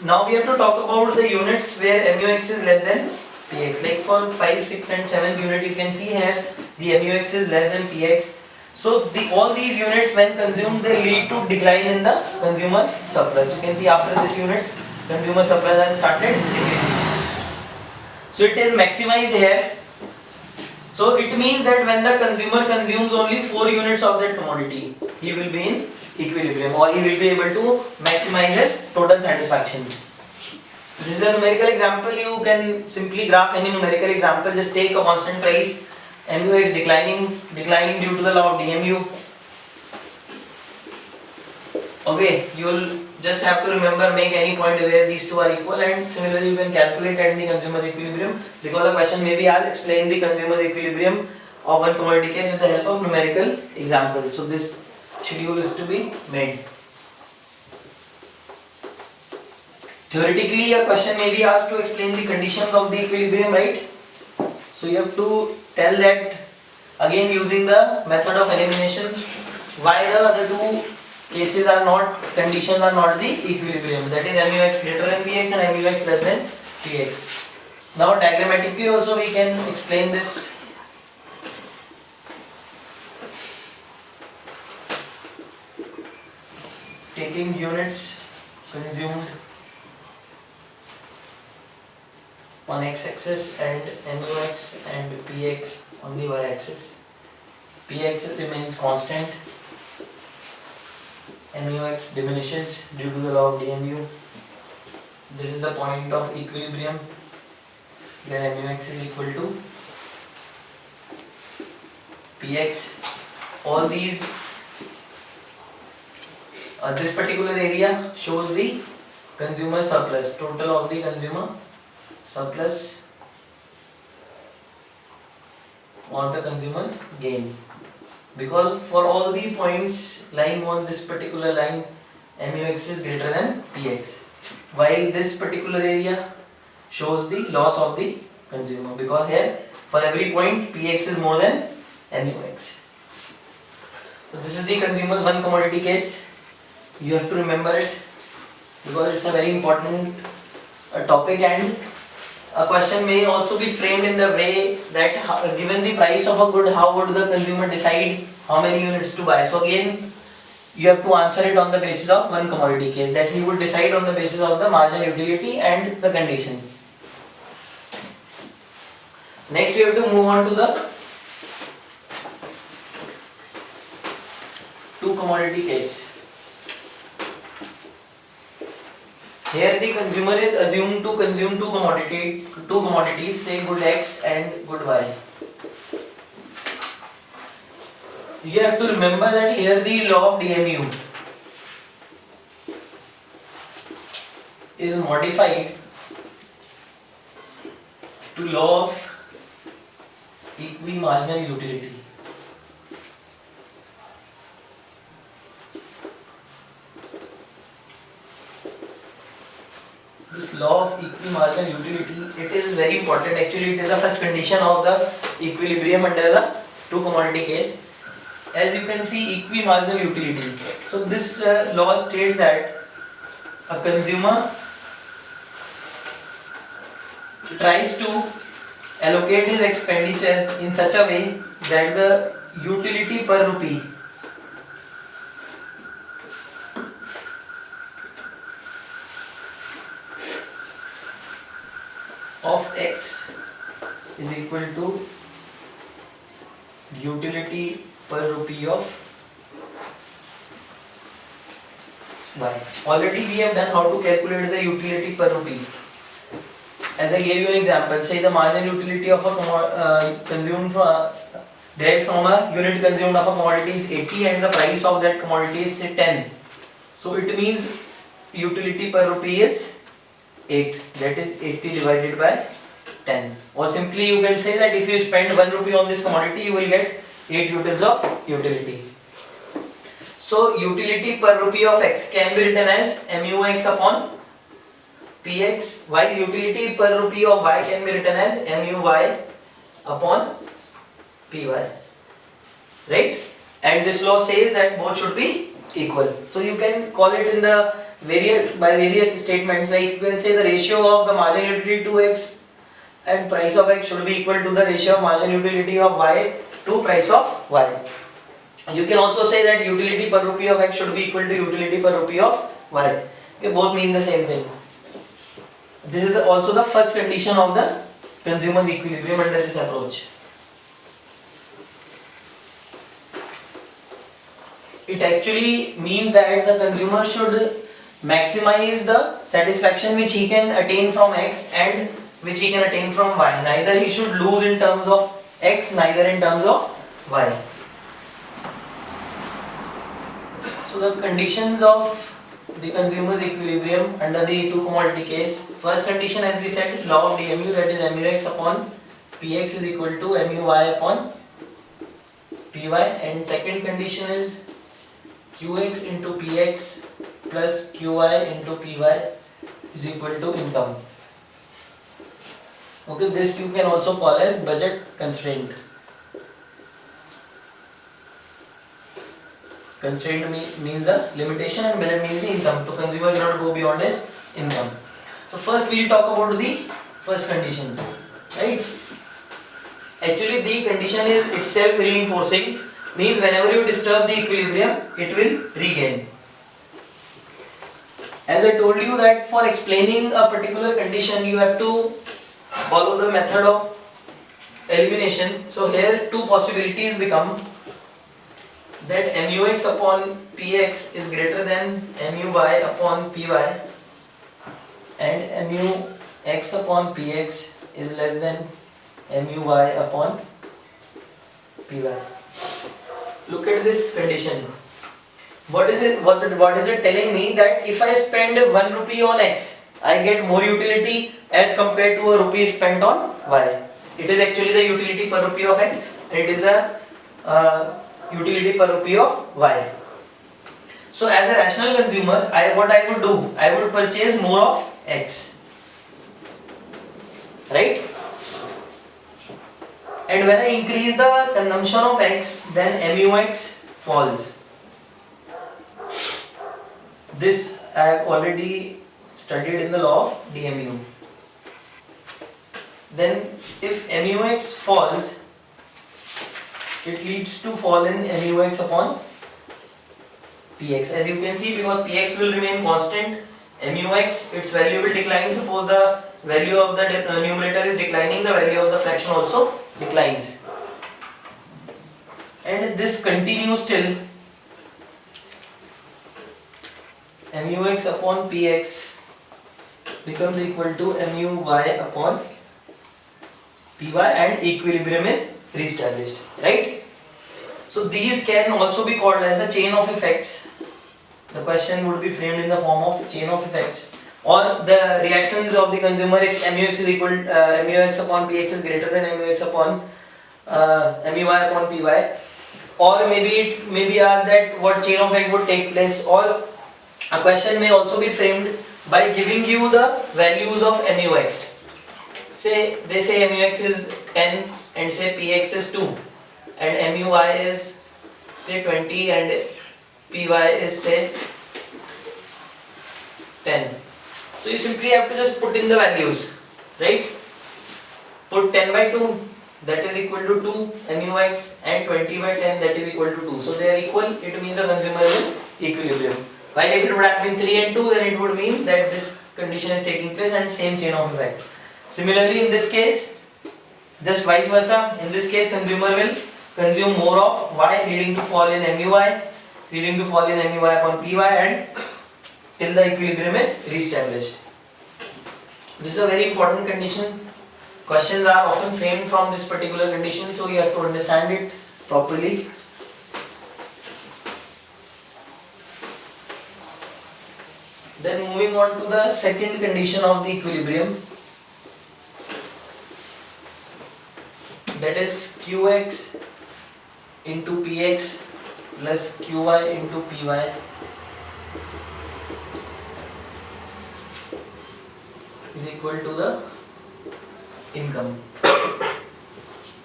Now we have to talk about the units where MUX is less than PX. Like for 5, 6 and 7th unit, you can see here the MUX is less than PX. So all these units when consumed, they lead to decline in the consumer surplus. You can see after this unit, consumer surplus has started decreasing. So it is maximized here. So it means that when the consumer consumes only 4 units of that commodity, he will be in equilibrium, or he will be able to maximize his total satisfaction. This is a numerical example. You can simply graph any numerical example. Just take a constant price, MUX declining due to the law of DMU. Okay, you will just have to remember, make any point where these two are equal, and similarly you can calculate at the consumer equilibrium, because the question may be asked, explain the consumer equilibrium of one commodity case with the help of numerical example. So this schedule is to be made. Theoretically, a question may be asked to explain the conditions of the equilibrium, right? So you have to tell that again using the method of elimination, why the other two cases are not, conditions are not the equilibrium, that is MUX greater than PX and MUX less than PX. Now diagrammatically also we can explain this. Taking units consumed on x-axis and MUX and PX on the y-axis. PX remains constant, MUX diminishes due to the law of DMU. This is the point of equilibrium where MUX is equal to PX. All these, this particular area shows the consumer surplus, total of the consumer surplus or the consumer's gain, because for all the points lying on this particular line, MUX is greater than PX, while this particular area shows the loss of the consumer, because here for every point PX is more than MUX. So this is the consumer's one commodity case. You have to remember it because it's a very important topic, and a question may also be framed in the way that given the price of a good, how would the consumer decide how many units to buy? So again, you have to answer it on the basis of one commodity case, that he would decide on the basis of the marginal utility and the condition. Next we have to move on to the two commodity case. Here the consumer is assumed to consume two commodities, say good X and good Y. You have to remember that here the law of DMU is modified to law of equimarginal utility. This law of equimarginal utility, it is very important. Actually, it is the first condition of the equilibrium under the two commodity case. As you can see, equimarginal utility. So this law states that a consumer tries to allocate his expenditure in such a way that the utility per rupee of X is equal to utility per rupee of Y. Already we have done how to calculate the utility per rupee. As I gave you an example, say the marginal utility of a derived from a unit consumed of a commodity is 80 and the price of that commodity is say 10. So it means utility per rupee is 8, that is 80 divided by 10. Or simply you can say that if you spend 1 rupee on this commodity, you will get 8 utils of utility. So utility per rupee of X can be written as MUX upon PX, while utility per rupee of Y can be written as MUY upon PY. Right? And this law says that both should be equal. So you can call it in the various statements, like you can say the ratio of the margin utility to x and price of x should be equal to the ratio of margin utility of y to price of y. You can also say that utility per rupee of x should be equal to utility per rupee of y. They both mean the same thing. This is also the first condition of the consumer's equilibrium under this approach. It actually means that the consumer should maximize the satisfaction which he can attain from x and which he can attain from y. Neither he should lose in terms of x, neither in terms of y. So the conditions of the consumer's equilibrium under the two commodity case. First condition, as we said, law of DMU, that is MUX upon PX is equal to MUY upon PY, and second condition is QX into PX plus QY into PY is equal to income. Okay, this you can also call as budget constraint. Constraint means the limitation and budget means the income. So consumer cannot go beyond his income. So first we will talk about the first condition, right? Actually the condition is itself reinforcing, means whenever you disturb the equilibrium, it will regain. As I told you that for explaining a particular condition you have to follow the method of elimination. So here two possibilities become that MUX upon PX is greater than MUY upon PY and MUX upon PX is less than MUY upon PY. Look at this condition. What is it telling me? That if I spend 1 rupee on X, I get more utility as compared to a rupee spent on Y. It is actually the utility per rupee of X, and it is the utility per rupee of Y. So as a rational consumer, what I would do? I would purchase more of X, right? And when I increase the consumption of X, then MUX falls. This I have already studied in the law of DMU. Then if MUX falls, it leads to fall in MUX upon PX. As you can see, because PX will remain constant, MUX, its value will decline. Suppose the value of the numerator is declining, the value of the fraction also declines. And this continues till MUX upon PX becomes equal to MUY upon PY and equilibrium is re-established, right? So these can also be called as the chain of effects. The question would be framed in the form of chain of effects, or the reactions of the consumer if MUX is equal MUX upon PX is greater than MUX upon MUY upon PY, or maybe it may be asked that what chain of effect would take place, or a question may also be framed by giving you the values of MUX. Say they say MUX is 10 and say PX is 2 and MUY is say 20 and PY is say 10. So you simply have to just put in the values, right? Put 10 by 2, that is equal to 2 MUX, and 20 by 10, that is equal to 2. So they are equal, it means the consumer is in equilibrium. While if it would have been 3 and 2, then it would mean that this condition is taking place and same chain of effect. Similarly in this case, just vice versa, in this case consumer will consume more of Y, leading to fall in MUY, leading to fall in MUY upon PY, and till the equilibrium is re-established. This is a very important condition. Questions are often framed from this particular condition, so you have to understand it properly. Then moving on to the second condition of the equilibrium, that is QX into PX plus QY into PY is equal to the income.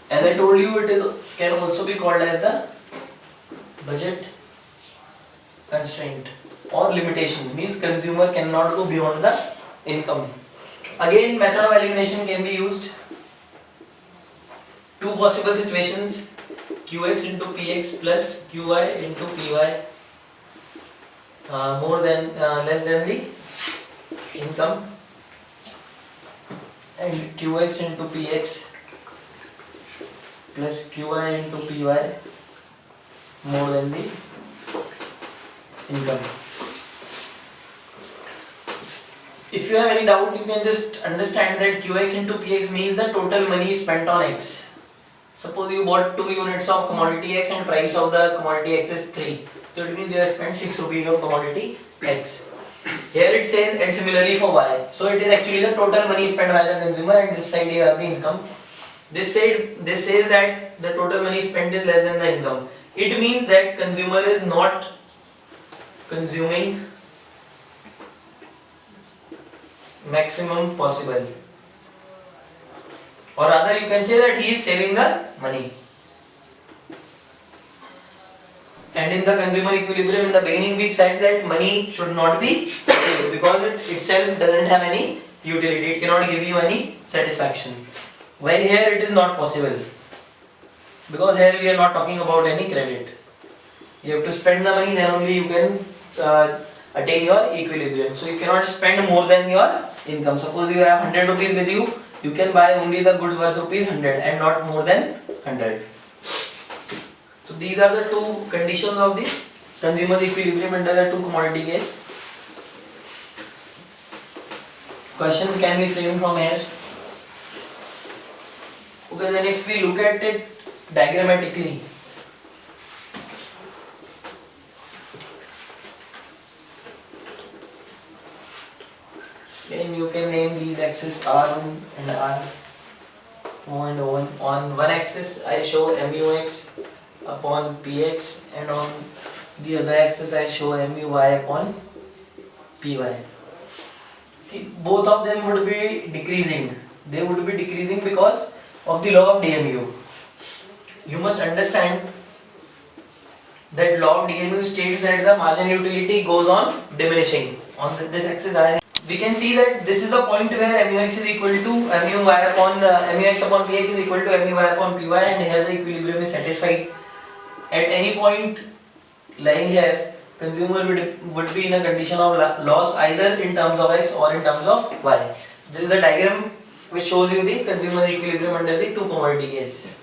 As I told you, it can also be called as the budget constraint. or limitation, means consumer cannot go beyond the income. Again, method of elimination can be used. Two possible situations: qx into px plus qy into py less than the income, and qx into px plus qy into py more than the income. If you have any doubt, you can just understand that qx into px means the total money spent on x. Suppose you bought 2 units of commodity x and price of the commodity x is 3. So it means you have spent 6 rupees on commodity x. Here it says, and similarly for y. So it is actually the total money spent by the consumer, and this side you have the income. This says that the total money spent is less than the income. It means that consumer is not consuming maximum possible, or rather you can say that he is saving the money. And in the consumer equilibrium, in the beginning we said that money should not be saved because it itself doesn't have any utility, it cannot give you any satisfaction. While here it is not possible, because here we are not talking about any credit. You have to spend the money, then only you can attain your equilibrium. So you cannot spend more than your income. Suppose you have 100 rupees with you, you can buy only the goods worth rupees 100 and not more than 100. So these are the two conditions of the consumer's equilibrium under the two commodity case. Questions can be framed from here. Okay, then if we look at it diagrammatically, then you can name these axes R1 and R1 and O1. On one axis I show MUX upon PX, and on the other axis I show MUY upon PY. See, both of them would be decreasing. They would be decreasing because of the law of DMU. You must understand that law of DMU states that the marginal utility goes on diminishing. On this axis we can see that this is the point where MUX is equal to MUX upon PX is equal to MUY upon PY, and here the equilibrium is satisfied. At any point lying here, consumer would be in a condition of loss either in terms of X or in terms of Y. This is the diagram which shows you the consumer equilibrium under the two commodity case.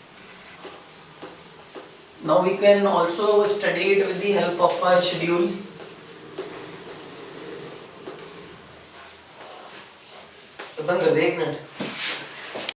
Now we can also study it with the help of a schedule. बंद कर दे 1 minute.